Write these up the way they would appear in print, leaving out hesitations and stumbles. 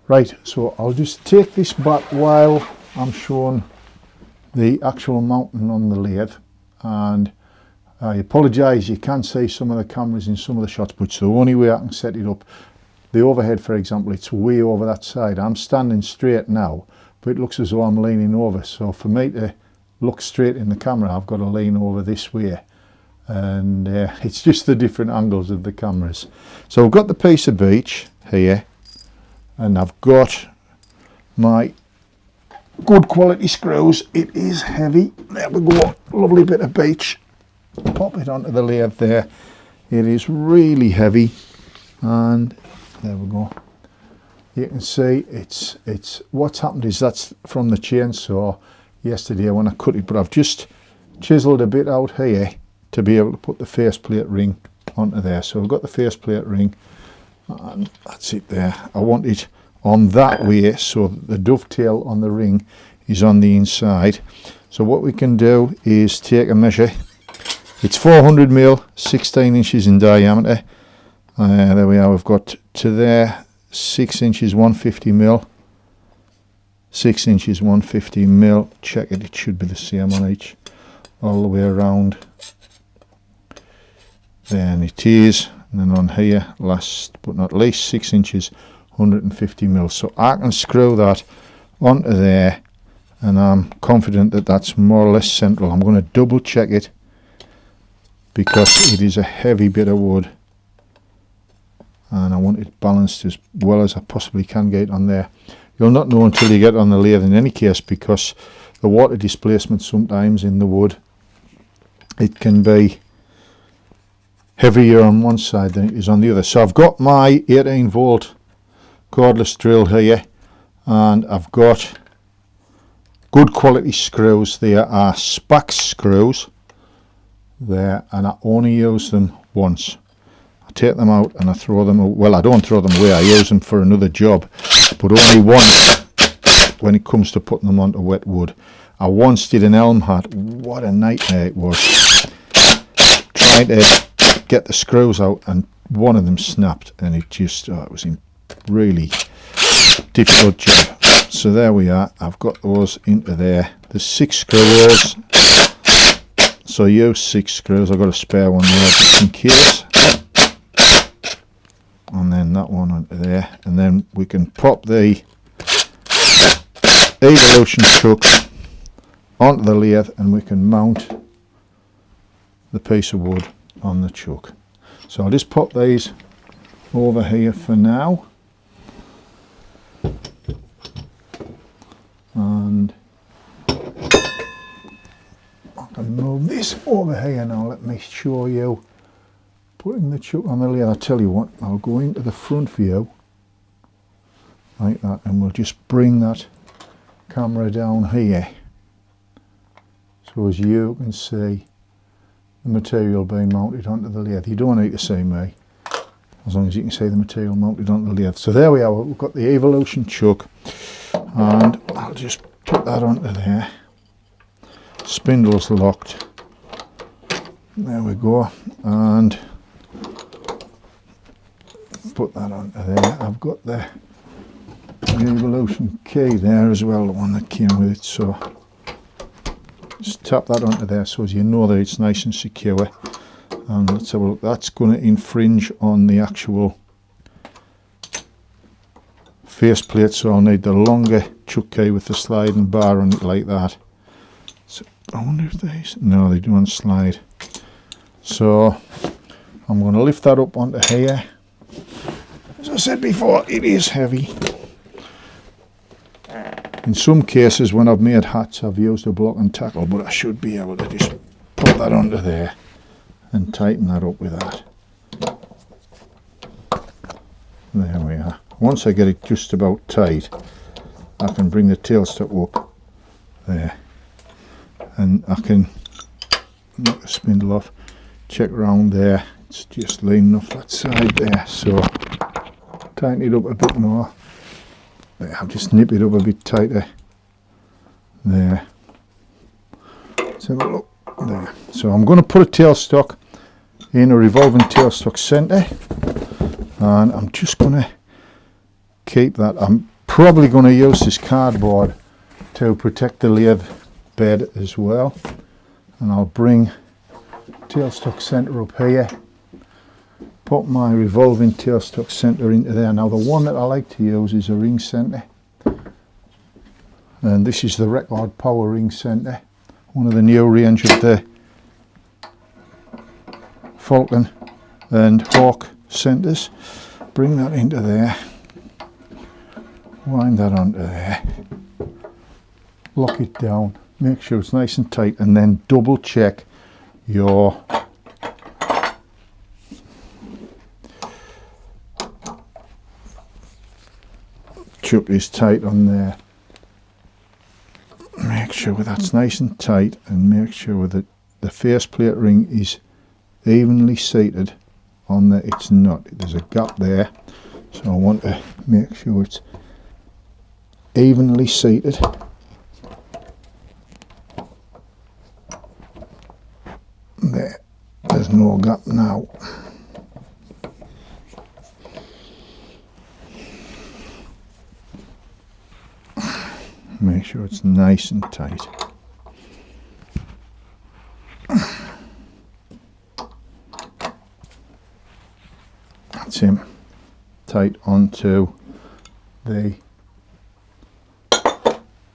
Right, so I'll just take this back while I'm showing the actual mounting on the lathe, and I apologise, you can see some of the cameras in some of the shots, but it's the only way I can set it up. The overhead, for example, it's way over that side. I'm standing straight now, but it looks as though I'm leaning over, so for me to look straight in the camera I've got to lean over this way, and it's just the different angles of the cameras. So I've got the piece of beech here, and I've got my good quality screws. It is heavy. There we go, lovely bit of beech. Pop it onto the lathe there. It is really heavy, and there we go. You can see it's what's happened is that's from the chainsaw yesterday when I cut it, but I've just chiseled a bit out here to be able to put the faceplate ring onto there. So I've got the faceplate ring, and that's it there. I want it on that way so that the dovetail on the ring is on the inside. So what we can do is take a measure. It's 400 mil, 16 inches in diameter. There we are, we've got to there 6 inches, 150 mil, 6 inches, 150 mil. Check it, it should be the same on each, all the way around. Then it is, and then on here, last but not least, 6 inches, 150 mil. So I can screw that onto there, and I'm confident that that's more or less central. I'm going to double check it because it is a heavy bit of wood, and I want it balanced as well as I possibly can get on there. You'll not know until you get on the lathe in any case, because the water displacement sometimes in the wood, it can be heavier on one side than it is on the other. So I've got my 18 volt cordless drill here, and I've got good quality screws. They are Spax screws there, and I only use them once. I take them out and I throw them away. Well, I don't throw them away, I use them for another job, but only once when it comes to putting them onto wet wood. I once did an elm hat. What a nightmare it was, trying to get the screws out, and one of them snapped, and it just it was a really difficult job. So there we are, I've got those into there. There's 6 screw holes, so I use 6 screws. I've got a spare one there just in case, and then that one onto there, and then we can pop the evolution chuck onto the lathe, and we can mount the piece of wood on the chuck. So I'll just pop these over here for now, and I can move this over here now. Let me show you putting the chuck on the lathe. I'll tell you what, I'll go into the front view like that, and we'll just bring that camera down here so as you can see the material being mounted onto the lathe. You don't need to see me, as long as you can see the material mounted onto the lathe. So there we are, we've got the evolution chuck, and I'll just put that onto there. Spindle's locked. There we go, and put that onto there. I've got the evolution key there as well, the one that came with it, so just tap that onto there so as you know that it's nice and secure. And let's have a look. That's going to infringe on the actual faceplate, so I'll need the longer chuck key with the sliding bar on it like that. So I wonder if these, no, they don't slide. So I'm going to lift that up onto here. As I said before, it is heavy. In some cases when I've made hats I've used a block and tackle, but I should be able to just put that onto there and tighten that up with that. There we are. Once I get it just about tight, I can bring the tailstock up there, and I can knock the spindle off, check around there, it's just leaning off that side there, so tighten it up a bit more. I'll just nip it up a bit tighter there. Let's have a look there. So I'm going to put a tailstock in a revolving tailstock centre, and I'm just going to keep that. probably going to use this cardboard to protect the lathe bed as well, and I'll bring tailstock centre up here, put my revolving tailstock centre into there. Now the one that I like to use is a ring centre, and this is the Record Power ring centre, one of the new range of the Falcon and Hawk centres. Bring that into there, wind that onto there, lock it down, make sure it's nice and tight, and then double check your chuck is tight on there. Make sure that's nice and tight, and make sure that the faceplate ring is evenly seated on there. It's not, there's a gap there, so I want to make sure it's evenly seated. There, there's no gap now. Make sure it's nice and tight. That's him, tight onto the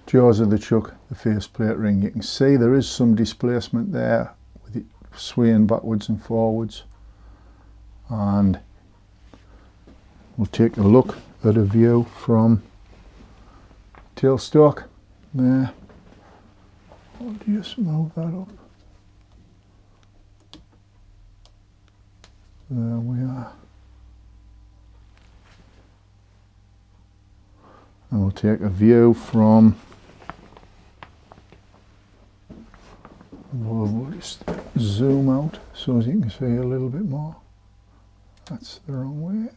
jaws of the chuck, the faceplate ring. You can see there is some displacement there with it swaying backwards and forwards, and we'll take a look at a view from tailstock there. I'll just move that up. There we are. And we'll take a view from, we'll just zoom out so as you can see a little bit more. That's the wrong way.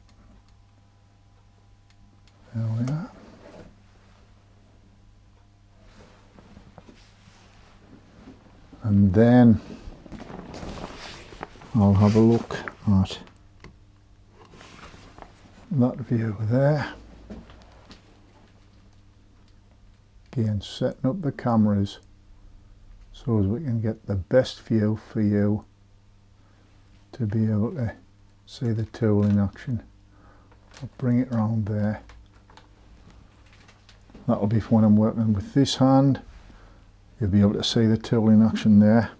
There we are. And then I'll have a look at that view there. Again, setting up the cameras so as we can get the best view for you to be able to see the tool in action. I'll bring it around there. That'll be for when I'm working with this hand. You'll be able to see the tool in action there.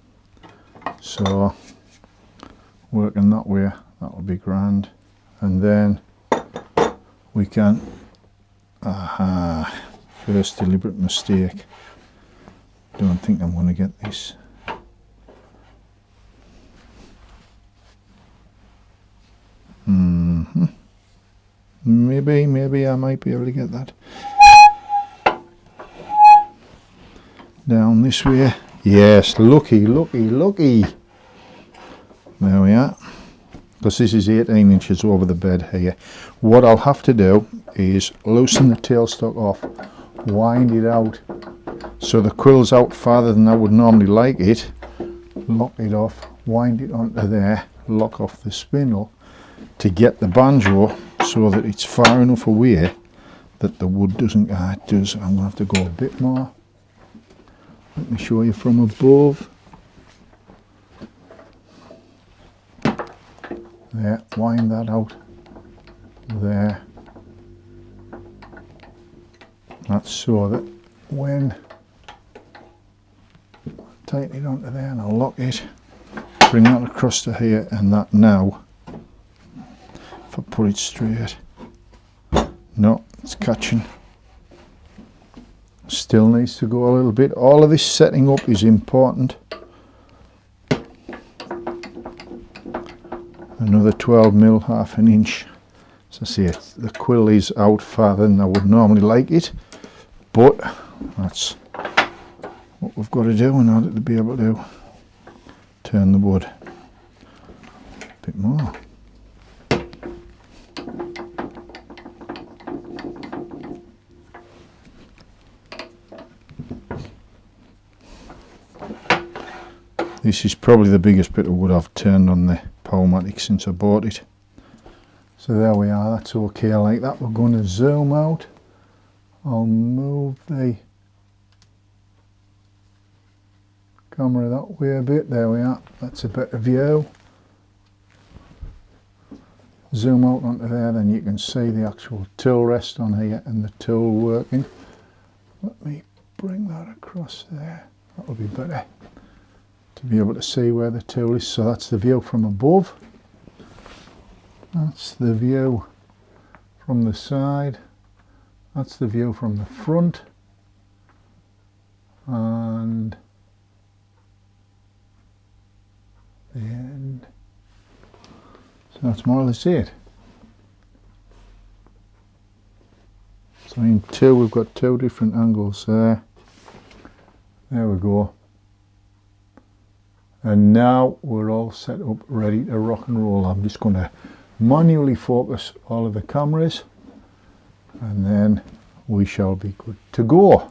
So working that way, that'll be grand. And then we can, first deliberate mistake. Don't think I'm going to get this. Maybe I might be able to get that. Down this way. Yes, lucky. There we are. Because this is 18 inches over the bed here. What I'll have to do is loosen the tailstock off, wind it out so the quill's out farther than I would normally like it, lock it off, wind it onto there, lock off the spindle to get the banjo so that it's far enough away that the wood doesn't, it does. I'm going to have to go a bit more. Let me show you from above. There, wind that out. There. That's so that when I tighten it onto there and I'll lock it, bring that across to here, and that now, if I put it straight, no, it's catching. Still needs to go a little bit. All of this setting up is important. Another 12mm, half an inch. As I say, the quill is out farther than I would normally like it, but that's what we've got to do in order to be able to turn the wood a bit more. This is probably the biggest bit of wood I've turned on the Powermatic since I bought it. So there we are, that's okay like that. We're going to zoom out I'll move the camera that way a bit. There we are. That's a better view. Zoom out onto there, then you can see the actual tool rest on here and the tool working. Let me bring that across there. That'll be better to be able to see where the tool is. So that's the view from above. That's the view from the side. That's the view from the front. And the end. So that's more or less it. So in two, we've got two different angles there. There we go. And now we're all set up, ready to rock and roll. I'm just going to manually focus all of the cameras, and then we shall be good to go.